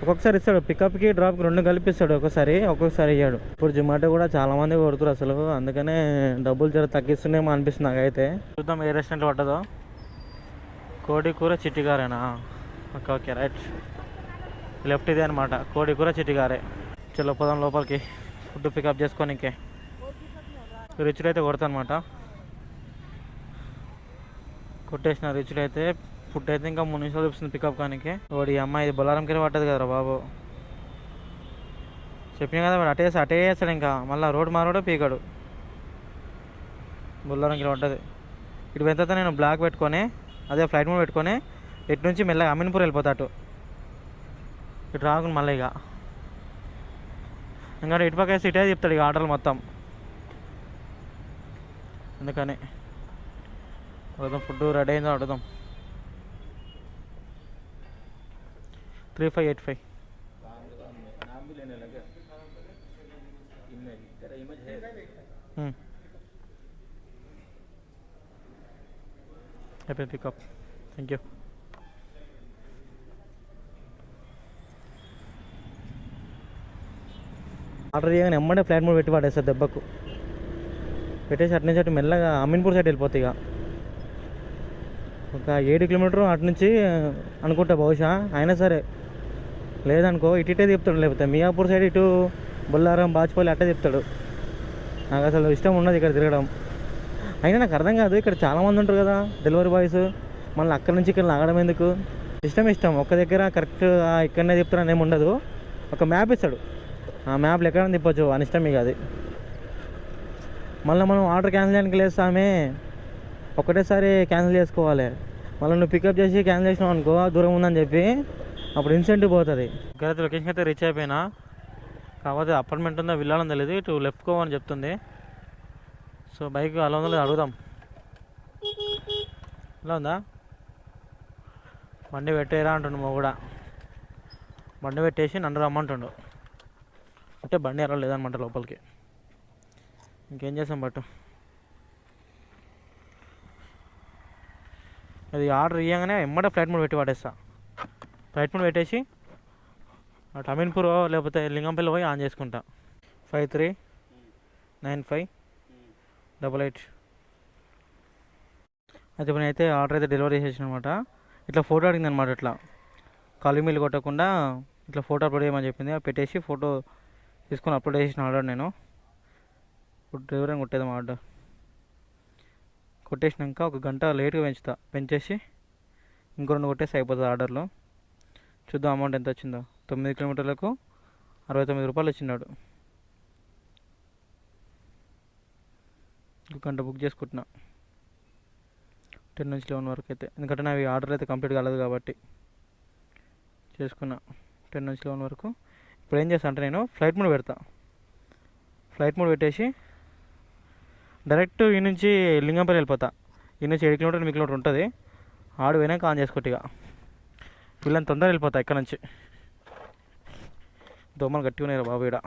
ఒక్కొక్కసారి ఇస్తాడు పికప్కి డ్రాప్కి 2 కలిపిస్తాడు, ఒక్కొక్కసారి ఇయ్యాడు. ఇప్పుడు జొమాటో కూడా చాలామంది కొడుతురు అసలు, అందుకనే డబ్బులు జర తగ్గిస్తుండేమో అనిపిస్తుంది నాకైతే. చూద్దాం ఏ రెస్టారెంట్లో పడ్డదో. కోడి కూర చిట్టిగారేనా? ఓకే రైట్, లెఫ్ట్ ఇదే అనమాట, కోడి కూర చిట్టిగారే. చలో పోదాం లోపలికి ఫుడ్ పికప్ చేసుకొని. ఇంకే రిచ్లు అయితే కొడతా అనమాట, కొట్టేసిన రిచ్లు అయితే. ఫుడ్ అయితే ఇంకా 3 నిమిషాలు చూపిస్తుంది పికప్ కానీ. వాడి అమ్మాయి బొల్లారంకి పట్టదు కదరా బాబు, చెప్పిన కదా వాడు అటే వేస్తాడు. ఇంకా మళ్ళీ రోడ్ మారోడే పీకాడు. బొల్లారంకి పడ్డది. ఇటు వెళ్తే నేను బ్లాక్ పెట్టుకొని అదే ఫ్లైట్ మోడ్ పెట్టుకొని ఇటు నుంచి మెల్లగా అమీన్పూర్ వెళ్ళిపోతాడు. ఇటు రాకుండా మళ్ళీ ఇంకా ఇటు పక్క వేసి ఇటే చెప్తాడు ఇక ఆర్డర్లు మొత్తం. అందుకని అడుగుదాం, ఫుడ్ రెడీ అయిందో అడుగుదాం. 3585. అయిపోయింది పికప్, థ్యాంక్ యూ. ఆర్డర్ చేయగానే ఎమ్మడే ఫ్లైట్ మోడ్ పెట్టి పడేస్తారు దెబ్బకు. పెట్టేసి అటు నుంచి అటు మెల్లగా అమీన్పూర్ సైడ్ వెళ్ళిపోతాయి. ఇక ఒక 7 కిలోమీటర్ అటు నుంచి అనుకుంటా బహుశా, అయినా సరే లేదనుకో ఇటే చెప్తాడు, లేకపోతే మియాపూర్ సైడ్ ఇటు బొల్లారం బాచిపల్లి అట్టే చెప్తాడు. నాకు అసలు ఇష్టం ఉండదు ఇక్కడ తిరగడం. అయినా నాకు అర్థం కాదు, ఇక్కడ చాలామంది ఉంటారు కదా డెలివరీ బాయ్స్, మళ్ళీ అక్కడి నుంచి ఇక్కడ లాగడం ఎందుకు? ఇష్టం ఒక్క దగ్గర కరెక్ట్ ఇక్కడనే చెప్తారని ఏమి ఉండదు. ఒక మ్యాప్ ఇస్తాడు, ఆ మ్యాప్లో ఎక్కడైనా తిప్పొచ్చు, అని ఇష్టం ఇక అది. మళ్ళీ మనం ఆర్డర్ క్యాన్సిల్ చేయడానికి లేస్తామే, ఒకటేసారి క్యాన్సిల్ చేసుకోవాలి. మళ్ళీ నువ్వు పికప్ చేసి క్యాన్సిల్ చేసినావు అనుకో దూరం ఉందని చెప్పి, అప్పుడు ఇన్సెంటివ్ పోతుంది. ఇక్కడ లొకేషన్ అయితే రీచ్ అయిపోయినా, కాకపోతే అపార్ట్మెంట్ ఉందా వెళ్ళాలని తెలియదు. ఇటు లెఫ్ట్ కో అని చెప్తుంది. సో బైక్ అలా ఉందో అడుగుదాం. ఇలా ఉందా? బండి పెట్టేరా అంటుండు మా కూడా. బండి పెట్టేసి నన్ను రమ్మంటుండు, అంటే బండి అలా లేదనమాట లోపలికి. ఇంకేం చేసాం బట్ అది ఆర్డర్ ఇవ్వగానే ఎమ్మటే ఫ్లైట్ మోడ్ పెట్టి పడేస్తా. ఫ్లైట్ మోడ్ పెట్టేసి అటు అమీన్పూర్ లేకపోతే లింగంపల్లి పోయి ఆన్ చేసుకుంటా. 539588. అయితే ఇప్పుడు నేనైతే ఆర్డర్ అయితే డెలివరీ చేసేసిన అనమాట. ఇట్లా ఫోటో అడిగింది అనమాట, ఇట్లా కాలింగ్ మెయిల్ కొట్టకుండా ఇట్లా ఫోటో అప్లోడ్ చేయమని చెప్పింది. పెట్టేసి ఫోటో తీసుకొని అప్లోడ్ చేసిన ఆర్డర్ నేను. ఇప్పుడు డ్రైవర్ కొట్టేద్దాం ఆర్డర్. కొట్టేసినాక 1 గంట లేట్గా పెంచేసి ఇంకో 2 కొట్టేసి అయిపోతుంది ఆర్డర్లో. చూద్దాం అమౌంట్ ఎంత వచ్చిందో. 9 కిలోమీటర్లకు 69 రూపాయలు వచ్చినాడు. 1 గంట బుక్ చేసుకుంటున్నా 10 నుంచి 11 వరకు అయితే, ఎందుకంటే నావి ఆర్డర్ అయితే కంప్లీట్ కాలేదు కాబట్టి చేసుకున్నా 10 నుంచి 11 వరకు. ఇప్పుడు ఏం చేస్తా అంటే నేను ఫ్లైట్ మోడ్ పెడతా. ఫ్లైట్ మోడ్ పెట్టేసి డైరెక్ట్ ఈ నుంచి లింగంపల్లి వెళ్ళిపోతా. ఈ నుంచి 7 కిలోమీటర్లు 8 కిలోమీటర్ ఉంటుంది. ఆడు పోయినాక ఆన్ చేసుకుంటే ఇక వీళ్ళని తొందరగా వెళ్ళిపోతాయి ఇక్కడ నుంచి. దోమలు గట్టిగా ఉన్నాయి బాబు ఇక్కడ.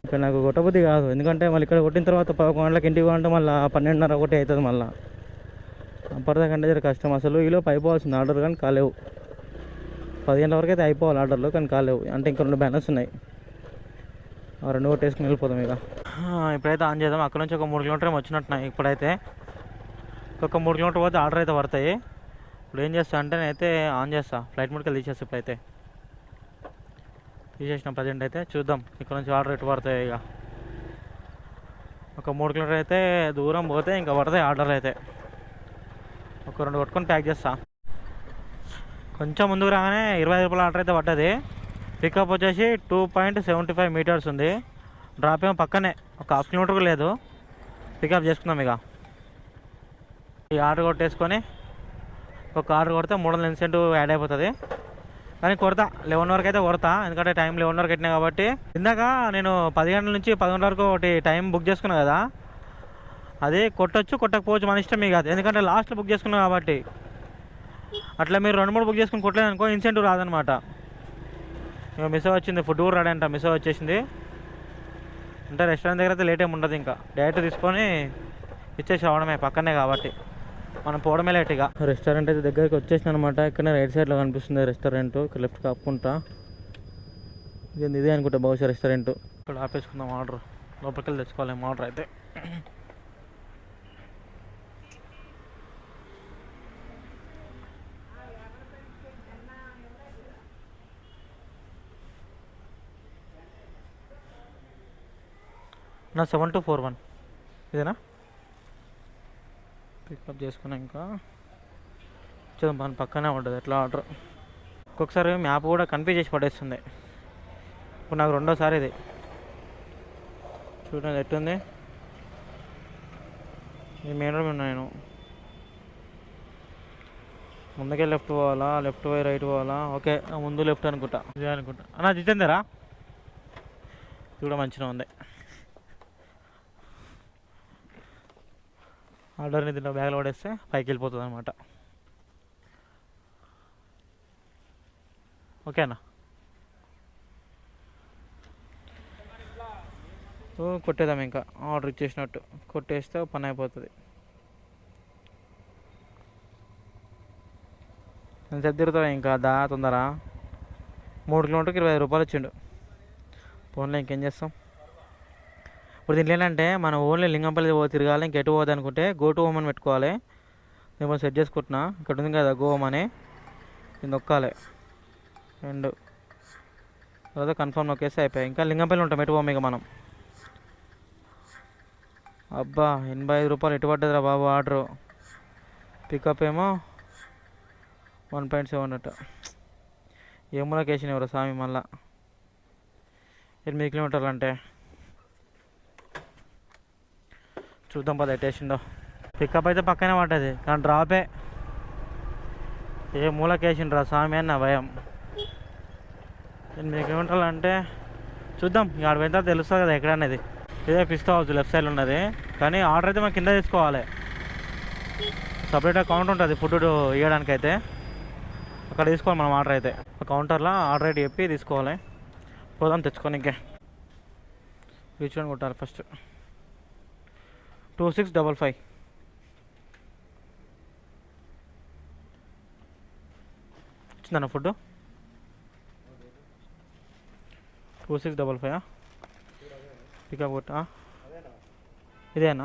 ఇక్కడ నాకు కొట్టబుద్ధి కాదు, ఎందుకంటే మళ్ళీ ఇక్కడ కొట్టిన తర్వాత 11 గంటలకు ఇంటికి పోవాలంటే మళ్ళీ 12:30 ఒకటి అవుతుంది. మళ్ళీ అప్పటిదాకంటే జర కష్టం. అసలు ఈలోపు అయిపోవాల్సింది ఆర్డర్, కానీ కాలేవు. 10 గంటల వరకు అయితే అయిపోవాలి ఆర్డర్లు, కానీ కాలేవు. అంటే ఇంకా 2 బ్యానర్స్ ఉన్నాయి, ఆ 2 కొట్టేసుకుని వెళ్ళిపోతాం ఇక. ఇప్పుడైతే ఆన్ చేద్దాం. అక్కడ నుంచి ఒక 3 కిలోమీటర్ వచ్చినట్టున్నాయి. ఇప్పుడైతే ఒక 3 కిలోమీటర్ పోతే ఆర్డర్ అయితే పడతాయి. ఇప్పుడు ఏం చేస్తా అంటే నేనైతే ఆన్ చేస్తా, ఫ్లైట్ మోడ్కి తీసేస్తా. ఇప్పుడైతే తీసేసిన ప్రజెంట్ అయితే చూద్దాం ఇక్కడ నుంచి ఆర్డర్ ఎటు పడతాయి. ఇక ఒక 3 కిలోమీటర్ అయితే దూరం పోతే ఇంకా పడతాయి ఆర్డర్లు అయితే. ఒక 2 కొట్టుకొని ప్యాక్ చేస్తా. కొంచెం ముందుకు రాగానే 25 రూపాయల ఆర్డర్ అయితే పడ్డది. పికప్ వచ్చేసి 2.75 మీటర్స్ ఉంది. డ్రాప్ ఏమో పక్కనే, ఒక 1/2 కిలోమీటర్ లేదు. పికప్ చేసుకుందాం ఇక. ఈ ఆర్డర్ కొట్టేసుకొని ఒక ఆర్డర్ కొడితే 300 ఇన్సెంటివ్ యాడ్ అయిపోతుంది. కానీ కొడతా 11 వరకు అయితే కొడతా, ఎందుకంటే టైం 11 వరకు పెట్టినా కాబట్టి. ఇందాక నేను 10 గంటల నుంచి 11 వరకు ఒకటి టైం బుక్ చేసుకున్నా కదా, అదే కొట్టచ్చు కొట్టకపోవచ్చు మన ఇష్టం మీకు. అది ఎందుకంటే లాస్ట్లో బుక్ చేసుకున్నాం కాబట్టి. అట్లా మీరు 2-3 బుక్ చేసుకుని కొట్టలేదు అనుకో, ఇన్సెంటివ్ రాదనమాట. ఇక మిస్ వచ్చింది, ఫుడ్ కూడా రాడంట, మిస్ వచ్చేసింది. అంటే రెస్టారెంట్ దగ్గర అయితే లేట్ ఏమి ఉండదు, ఇంకా డైరెక్ట్ తీసుకొని ఇచ్చేసి రావడమే, పక్కనే కాబట్టి మనం పోవడమే లేట్. ఇక రెస్టారెంట్ అయితే దగ్గరికి వచ్చేసిన అనమాట. ఇక్కడ రైట్ సైడ్లో కనిపిస్తుంది రెస్టారెంట్. ఇక్కడ లెఫ్ట్ కాపుకుంటా ఇదే అనుకుంటా బహుశా రెస్టారెంట్. ఇక్కడ ఆపేసుకుందాం ఆర్డర్, లోపలికి వెళ్ళి తెచ్చుకోలేము ఆర్డర్ అయితే. నా 7241 ఇదేనా? పికప్ చేసుకున్నా. ఇంకా చూద్దాం, మన పక్కనే ఉంటుంది ఎట్లా ఆర్డర్. ఒక్కొక్కసారి మ్యాప్ కూడా కన్ఫ్యూజ్ చేసి పడేస్తుంది. ఇప్పుడు నాకు 2వ సారి ఇది. చూడండి ఎట్టుంది. ఈ మెయిన్ రోడ్ ఉన్నా నేను. ముందుకే లెఫ్ట్ పోవాలా, లెఫ్ట్ పోయి రైట్ పోవాలా? ఓకే, ముందు లెఫ్ట్ అనుకుంటా, ఇదే అనుకుంటా. అన్నా జితేందరా, ఇది కూడా మంచిగా ఉంది. ఆర్డర్ని దీంట్లో బ్యాగ్లో పడేస్తే పైకి వెళ్ళిపోతుంది అనమాట. ఓకేనా? కొట్టేద్దాం, ఇంకా ఆర్డర్ ఇచ్చేసినట్టు కొట్టేస్తే పని అయిపోతుంది. నేను చెప్పి తిరుగుతా ఇంకా తొందర. 3 కిలోమీటర్కి 25 రూపాయలు ఇచ్చిండు. ఫోన్లో ఇంకేం చేస్తాం. ఇప్పుడు దీంట్లో ఏంటంటే మనం ఓన్లీ లింగంపల్లి తిరగాలి, ఇంకెటు పోదు అనుకుంటే గో టు హోమ్ అని పెట్టుకోవాలి. నేను సెట్ చేసుకుంటున్నా. ఇక్కడ ఉంది కదా గో హోమ్ అని, ఇది నొక్కాలి 2, తర్వాత కన్ఫర్మ్ నొక్కేస్తే అయిపోయాయి. ఇంకా లింగంపల్లి ఉంటాం, ఎటు పోము ఇక మనం. అబ్బా 85 రూపాయలు ఎటు పడ్డదిరా బాబు ఆర్డరు. పికప్ ఏమో 1.7 అట. ఏములకి వేసిన ఎవరు స్వామి. మళ్ళా 8 కిలోమీటర్లు అంటే చూద్దాం పద ఎట్టేసిందో. పికప్ అయితే పక్కనే పడ్డది, కానీ డ్రాపే ఏ మూలకి వేసిండ్రా స్వామి అని నా భయం. 8 కిలోమీటర్లు అంటే చూద్దాం, ఇక ఆడ పోయిన తర్వాత తెలుస్తుంది కదా ఎక్కడ అనేది. ఇదే పిస్తా హౌస్ లెఫ్ట్ సైడ్లో ఉన్నది, కానీ ఆర్డర్ అయితే మనం కింద తీసుకోవాలి. సపరేట్ అకౌంట్ ఉంటుంది ఫుడ్ ఇవ్వడానికి అయితే, అక్కడ తీసుకోవాలి మనం ఆర్డర్ అయితే. కౌంటర్లో ఆర్డర్ అయితే చెప్పి తీసుకోవాలి. పోదాం తెచ్చుకొని. ఇంకే రీచ్ అని కొట్టాలి ఫస్ట్. 2655 వచ్చిందన్న ఫుడ్. 2655 పికప్ కొట్టా. ఇదే అన్న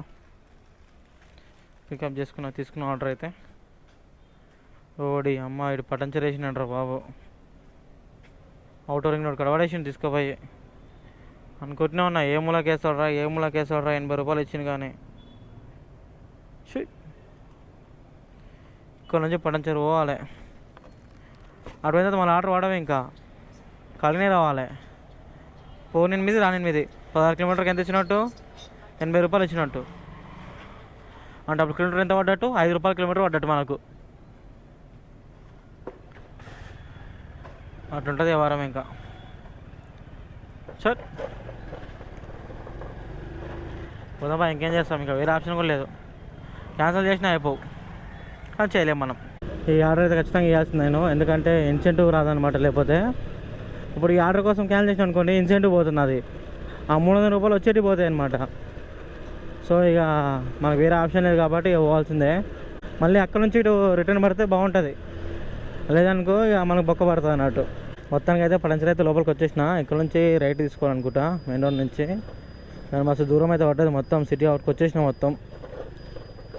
పికప్ తీసుకున్న ఆర్డర్ అయితే. ఓడి అమ్మ ఇటు పటంచర్ వేసినాడ్రా బాబు. అవుటర్ రింగ్ రోడ్ కడవాడేసిండు తీసుకుపోయి. అనుకుంటూనే ఉన్నా ఏ మూలకి వేస్తాడ్రా 80 రూపాయలు ఇచ్చింది. కానీ ఇక్కడ నుంచి పటంచర్ పోవాలి. అటు పోయిన తర్వాత మళ్ళీ ఆర్డర్ వాడమే, ఇంకా కలినే రావాలి. 8 రానిది 16 కిలోమీటర్కి ఎంత ఇచ్చినట్టు? 80 రూపాయలు ఇచ్చినట్టు. అంటే అప్పుడు కిలోమీటర్ ఎంత పడ్డట్టు? 5 రూపాయల కిలోమీటర్ పడ్డట్టు మనకు. అట్లుంటుంది వ్యవహారం. ఇంకా సార్ పోదాం, ఇంకేం చేస్తాం, ఇంకా వేరే ఆప్షన్ కూడా లేదు. క్యాన్సిల్ చేసినా అయిపోవు, కానీ చేయలేము మనం. ఈ ఆర్డర్ అయితే ఖచ్చితంగా ఇవ్వాల్సింది నేను, ఎందుకంటే ఇన్సెంటివ్ రాదనమాట. లేకపోతే ఇప్పుడు ఈ ఆర్డర్ కోసం క్యాన్సిల్ చేసిన అనుకోండి, ఇన్సెంటివ్ పోతున్నది, ఆ 300 రూపాయలు వచ్చేటి పోతాయి అనమాట. సో ఇక మనకు వేరే ఆప్షన్ లేదు కాబట్టి ఇక పోవాల్సిందే. మళ్ళీ అక్కడ నుంచి ఇటు రిటర్న్ పడితే బాగుంటుంది, లేదనుకో ఇక మనకు బొక్క పడుతుంది అన్నట్టు. మొత్తానికి అయితే పడంచర్ అయితే లోపలికి వచ్చేసిన. ఇక్కడ నుంచి రైట్ తీసుకోవాలనుకుంటా మెయిన్ రోడ్ నుంచి. కానీ మస్తు దూరం అయితే పడ్డది, మొత్తం సిటీ అవుట్కి వచ్చేసిన. మొత్తం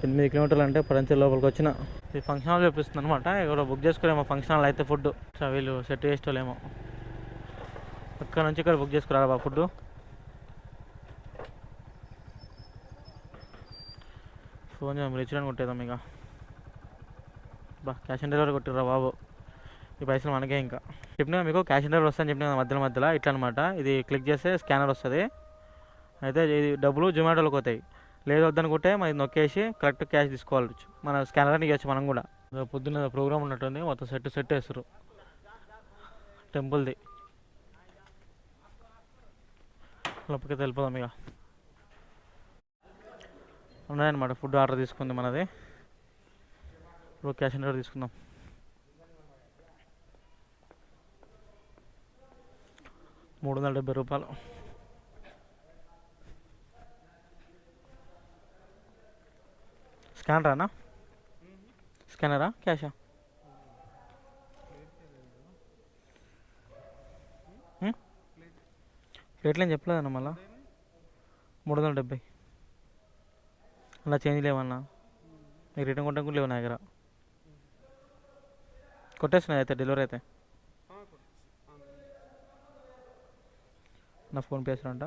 8 కిలోమీటర్లు అంటే పడంచర్ లోపలికి వచ్చిన. ఈ ఫంక్షన్ హాల్ చూపిస్తుంది అనమాట. ఇక్కడ బుక్ చేసుకోలేమో ఫంక్షన్ హాల్ అయితే ఫుడ్. సో వీళ్ళు సెట్ చేసేలేమో, అక్కడ నుంచి ఇక్కడ బుక్ చేసుకురారా బా ఫుడ్. ఫోన్ చేద్దాం, రీచ్ అని కొట్టేద్దాం ఇక. బా క్యాష్ ఆన్ డెలివరీ కొట్టిర్రా బాబు, ఈ పైసలు మనకే. ఇంకా చెప్పినా మీకు క్యాష్ ఆన్ డెలివరీ వస్తుందని చెప్పిన మధ్యలో ఇట్లా అనమాట. ఇది క్లిక్ చేస్తే స్కానర్ వస్తుంది, అయితే ఇది డబ్బులు జొమాటోలోకి పోతాయి. లేదు వద్దనుకుంటే మరి నొక్కేసి కరెక్ట్ క్యాష్ తీసుకోవాలి, మన స్కానర్ ఇవ్వచ్చు మనం కూడా. పొద్దున్న ప్రోగ్రామ్ ఉన్నట్టుంది, మొత్తం సెట్ వేస్తారు టెంపుల్ది. లోపలికి వెళ్ళిపోదాం ఇక. ఉన్నాయన్నమాట ఫుడ్ ఆర్డర్ తీసుకుంది మనది. ఇప్పుడు క్యాష్ ఆన్ డెలివరీ తీసుకుందాం. ₹370. స్కానరా? స్కానరా క్యాషా? ప్లేట్లు ఏం చెప్పలేదన్నా మళ్ళా. 370 అలా చేంజ్ లేవన్నా, మీకు రిటర్న్ కొట్టడం కూడా లేవు నా దగ్గర. కొట్టేస్తున్నాయి అయితే డెలివరీ అయితే. నా ఫోన్పే వేస్తారంట,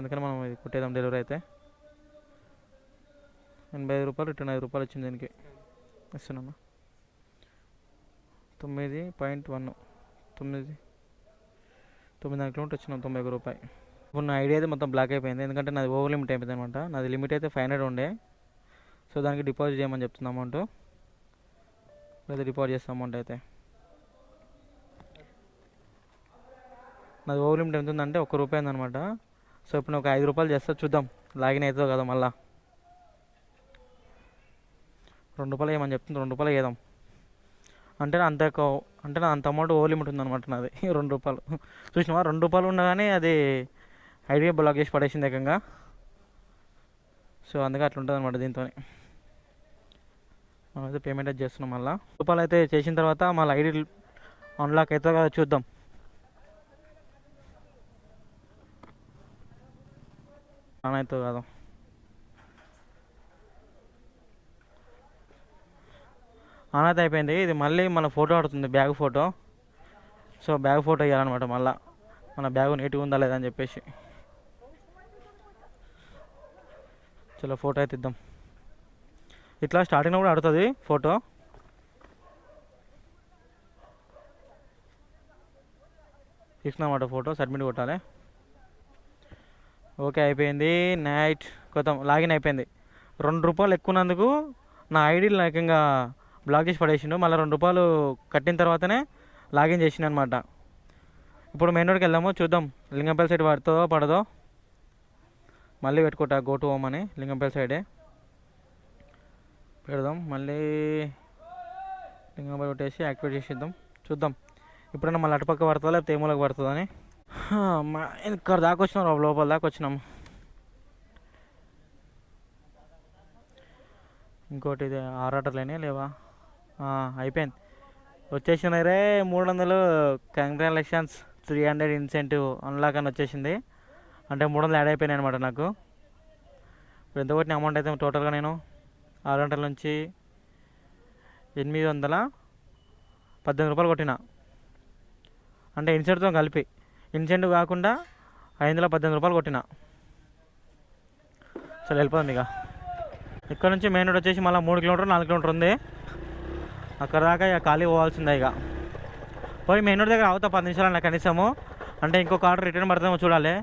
అందుకని మనం ఇది కొట్టేద్దాం డెలివరీ అయితే. ₹85, రిటర్న్ ₹5 వచ్చింది దీనికి. ఇస్తున్నాను 9.1 9 కిలోమీటర్ వచ్చినాం, ₹91. ఇప్పుడు నా ఐడియా అయితే మొత్తం బ్లాక్ అయిపోయింది, ఎందుకంటే నాది ఓవర్ లిమిట్ అయిపోయింది అనమాట. నాది లిమిట్ అయితే 500 ఉండే. సో దానికి డిపాజిట్ చేయమని చెప్తుంది అమౌంట్, లేదా డిపాజిట్ చేస్తాం అమౌంట్ అయితే. నాది ఓవర్ లిమిట్ ఎంత ఉందంటే ₹1 ఉందన్నమాట. సో ఇప్పుడు నేను ఒక ₹5 చేస్తా, చూద్దాం లాగిన్ అవుతుందో కదా. మళ్ళీ ₹2 ఏమని చెప్తుంది, ₹2 వేద్దాం. అంటే అంత అమౌంట్ ఓవర్ లిమిట్ ఉందన్నమాట నాది. ₹2 చూసినావా, ₹2 ఉండగానే అది ఐడియా బ్లాక్ చేసి పడేసింది ఏకంగా. సో అందుకే అట్లా ఉంటుంది అనమాట దీంతో. మనమైతే పేమెంట్ అయితే చేస్తున్నాం. మళ్ళీ ₹2 అయితే చేసిన తర్వాత మళ్ళీ ఐడి అన్లాక్ అవుతుందో కదా చూద్దాం. ఆన్ అవుతుందో కాదు. ఆన్ అయితే అయిపోయింది. ఇది మళ్ళీ మన ఫోటో ఆడుతుంది, bag photo. So bag photo ఇవ్వాలన్నమాట మళ్ళీ, మన బ్యాగ్ నీట్గా ఉందా లేదా అని చెప్పేసి. చలో ఫోటో అయితే ఇద్దాం. ఇట్లా స్టార్టింగ్లో కూడా ఆడుతుంది ఫోటో. తీసుకున్నమాట ఫోటో, సబ్మిట్ కొట్టాలి. ఓకే అయిపోయింది. నైట్ కొత్త లాగిన్ అయిపోయింది. ₹2 ఎక్కువన్నందుకు నా ఐడి ఏకంగా బ్లాక్ చేసి పడేసిండు. మళ్ళీ ₹2 కట్టిన తర్వాతనే లాగిన్ చేసిండు అనమాట. ఇప్పుడు మెయిన్ రోడ్కి వెళ్దాము, చూద్దాం లింగంపల్లి సైడ్ పడుతుందో పడదో. మళ్ళీ పెట్టుకుంటా గో టు హోమ్ అని, లింగంపల్లి సైడే పెడదాం. మళ్ళీ లింగంపల్లి కొట్టేసి యాక్టివేట్ చేసిద్దాం, చూద్దాం ఇప్పుడైనా మళ్ళీ అటుపక్క పడుతుందా లేకపోతే ఏమోలకు పడుతుందని. ఇక్కడ దాకా వచ్చినాం, లోపల దాకా వచ్చినాం. ఇంకోటి ఇది ఆర్డర్లేనే లేవా, అయిపోయింది వచ్చేసినాయి రే. 300 కంగ్రాచులేషన్స్, 300 ఇన్సెంటివ్ అన్లాక్ అని వచ్చేసింది. అంటే 300 యాడ్ అయిపోయినాయి అనమాట నాకు. ఇప్పుడు ఎంత కొట్టిన అమౌంట్ అయితే టోటల్గా నేను 6 గంటల నుంచి $818 కొట్టిన. అంటే ఇన్సెంట్తో కలిపి, ఇన్సెంటివ్ కాకుండా $518 కొట్టిన. సరే వెళ్ళిపోతుంది ఇక. ఇక్కడ నుంచి మెయిన్ రోడ్ వచ్చేసి మళ్ళీ 3 కిలోమీటర్ 4 కిలోమీటర్ ఉంది. అక్కడ దాకా ఇక ఖాళీ పోవాల్సిందే. ఇక పోయి మెయిన్ రోడ్ దగ్గర అవుతా 10 నిమిషాలు నాకు కనీసము. అంటే ఇంకొక ఆర్డర్ రిటర్న్ పడతామో చూడాలి,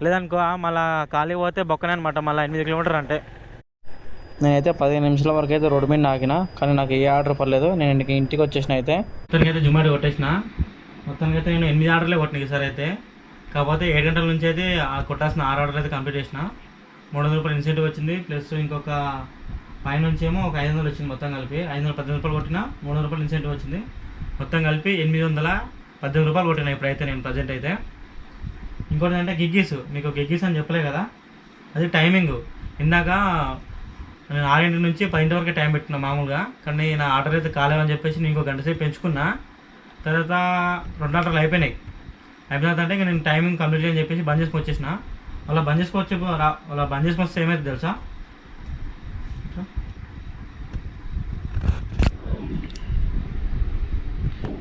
లేదనుకో మళ్ళీ ఖాళీ పోతే బొక్కనే అనమాట. మళ్ళీ 8 కిలోమీటర్ అంటే నేనైతే 15 నిమిషాల వరకు అయితే రోడ్డు మీద ఆగిన, కానీ నాకు ఏ ఆర్డర్ పర్లేదు. నేను ఇంటికి వచ్చేసిన. అయితే మొత్తానికి అయితే జొమాటో కొట్టేసిన. మొత్తానికి అయితే నేను 8 ఆర్డర్లే కొట్టిన ఈసారి అయితే. కాకపోతే 7 గంటల నుంచి అయితే కొట్టాల్సిన 6 ఆర్డర్లు అయితే కంప్లీట్ చేసిన. ₹300 ఇన్సెంటివ్ వచ్చింది, ప్లస్ ఇంకొక పైనుంచి ఏమో ఒక 500 వచ్చింది మొత్తం కలిపి. 518 రూపాయలు కొట్టినా, 300 రూపాయలు ఇన్సెంటివ్ వచ్చింది. మొత్తం కలిపి 818 రూపాయలు కొట్టినా ఇప్పుడైతే నేను ప్రజెంట్ అయితే. ఇంకోటి ఏంటంటే గిగ్గీస్, మీకు గిగ్గీస్ అని చెప్పలే కదా, అది టైమింగ్. ఇందాక నేను 6 నుంచి 10 వరకే టైం పెట్టినా మామూలుగా, కానీ నా ఆర్డర్ అయితే కాలేవని చెప్పేసి నేను ఇంకో గంట సేపు పెంచుకున్నా. తర్వాత 2 ఆర్డర్లు అయిపోయినాయి. అయిపోయిన తర్వాత ఇంకా నేను టైమింగ్ కంప్లీట్ చేయని చెప్పేసి బంద్ చేసుకొని వచ్చేసిన. అలా బంద్ చేసుకొని వస్తే ఏమైతే తెలుసా,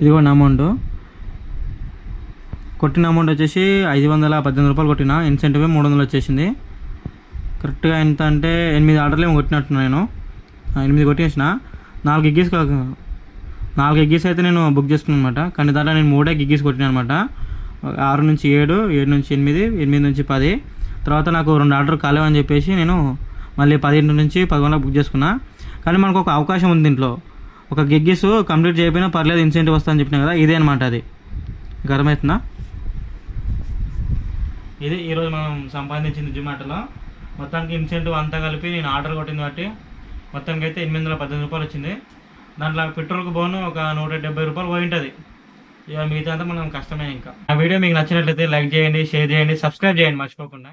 ఇదిగోండి అమౌంట్. కొట్టిన అమౌంట్ వచ్చేసి 518 రూపాయలు కొట్టిన, ఇన్సెంటివ్ 300 వచ్చేసింది. కరెక్ట్గా ఎంత అంటే 8 ఆర్డర్లు ఏమో కొట్టినట్టున్నా నేను. 8 కొట్టేసిన. 4 గిగ్గీస్ అయితే నేను బుక్ చేసుకున్నాను అనమాట. కానీ దాంట్లో నేను 3 గిగ్గీస్ కొట్టినా అనమాట. 6 నుంచి 7, 7 నుంచి 8, 8 నుంచి 10. తర్వాత నాకు 2 ఆర్డర్ కాలేవని చెప్పేసి నేను మళ్ళీ 10 నుంచి 11 బుక్ చేసుకున్నా. కానీ మనకు ఒక అవకాశం ఉంది దీంట్లో. ఒక గిగ్గీస్ కంప్లీట్ చేయకపోయినా పర్లేదు, ఇన్సెంటివ్ వస్తుందని చెప్పినా కదా, ఇదే అనమాట. అది మీకు అర్థమవుతుందా? ఇది ఈరోజు మనం సంపాదించింది జొమాటోలో. మొత్తానికి ఇన్సెంటివ్ అంతా కలిపి నేను ఆర్డర్ కొట్టింది బట్టి మొత్తానికి అయితే 818 రూపాయలు వచ్చింది. దాంట్లో పెట్రోల్కి పోను ఒక 170 రూపాయలు పోయి ఉంటుంది. ఇక మిగతా అంతా మనం కష్టమే. ఇంకా ఆ వీడియో మీకు నచ్చినట్లయితే లైక్ చేయండి, షేర్ చేయండి, సబ్స్క్రైబ్ చేయండి మర్చిపోకుండా.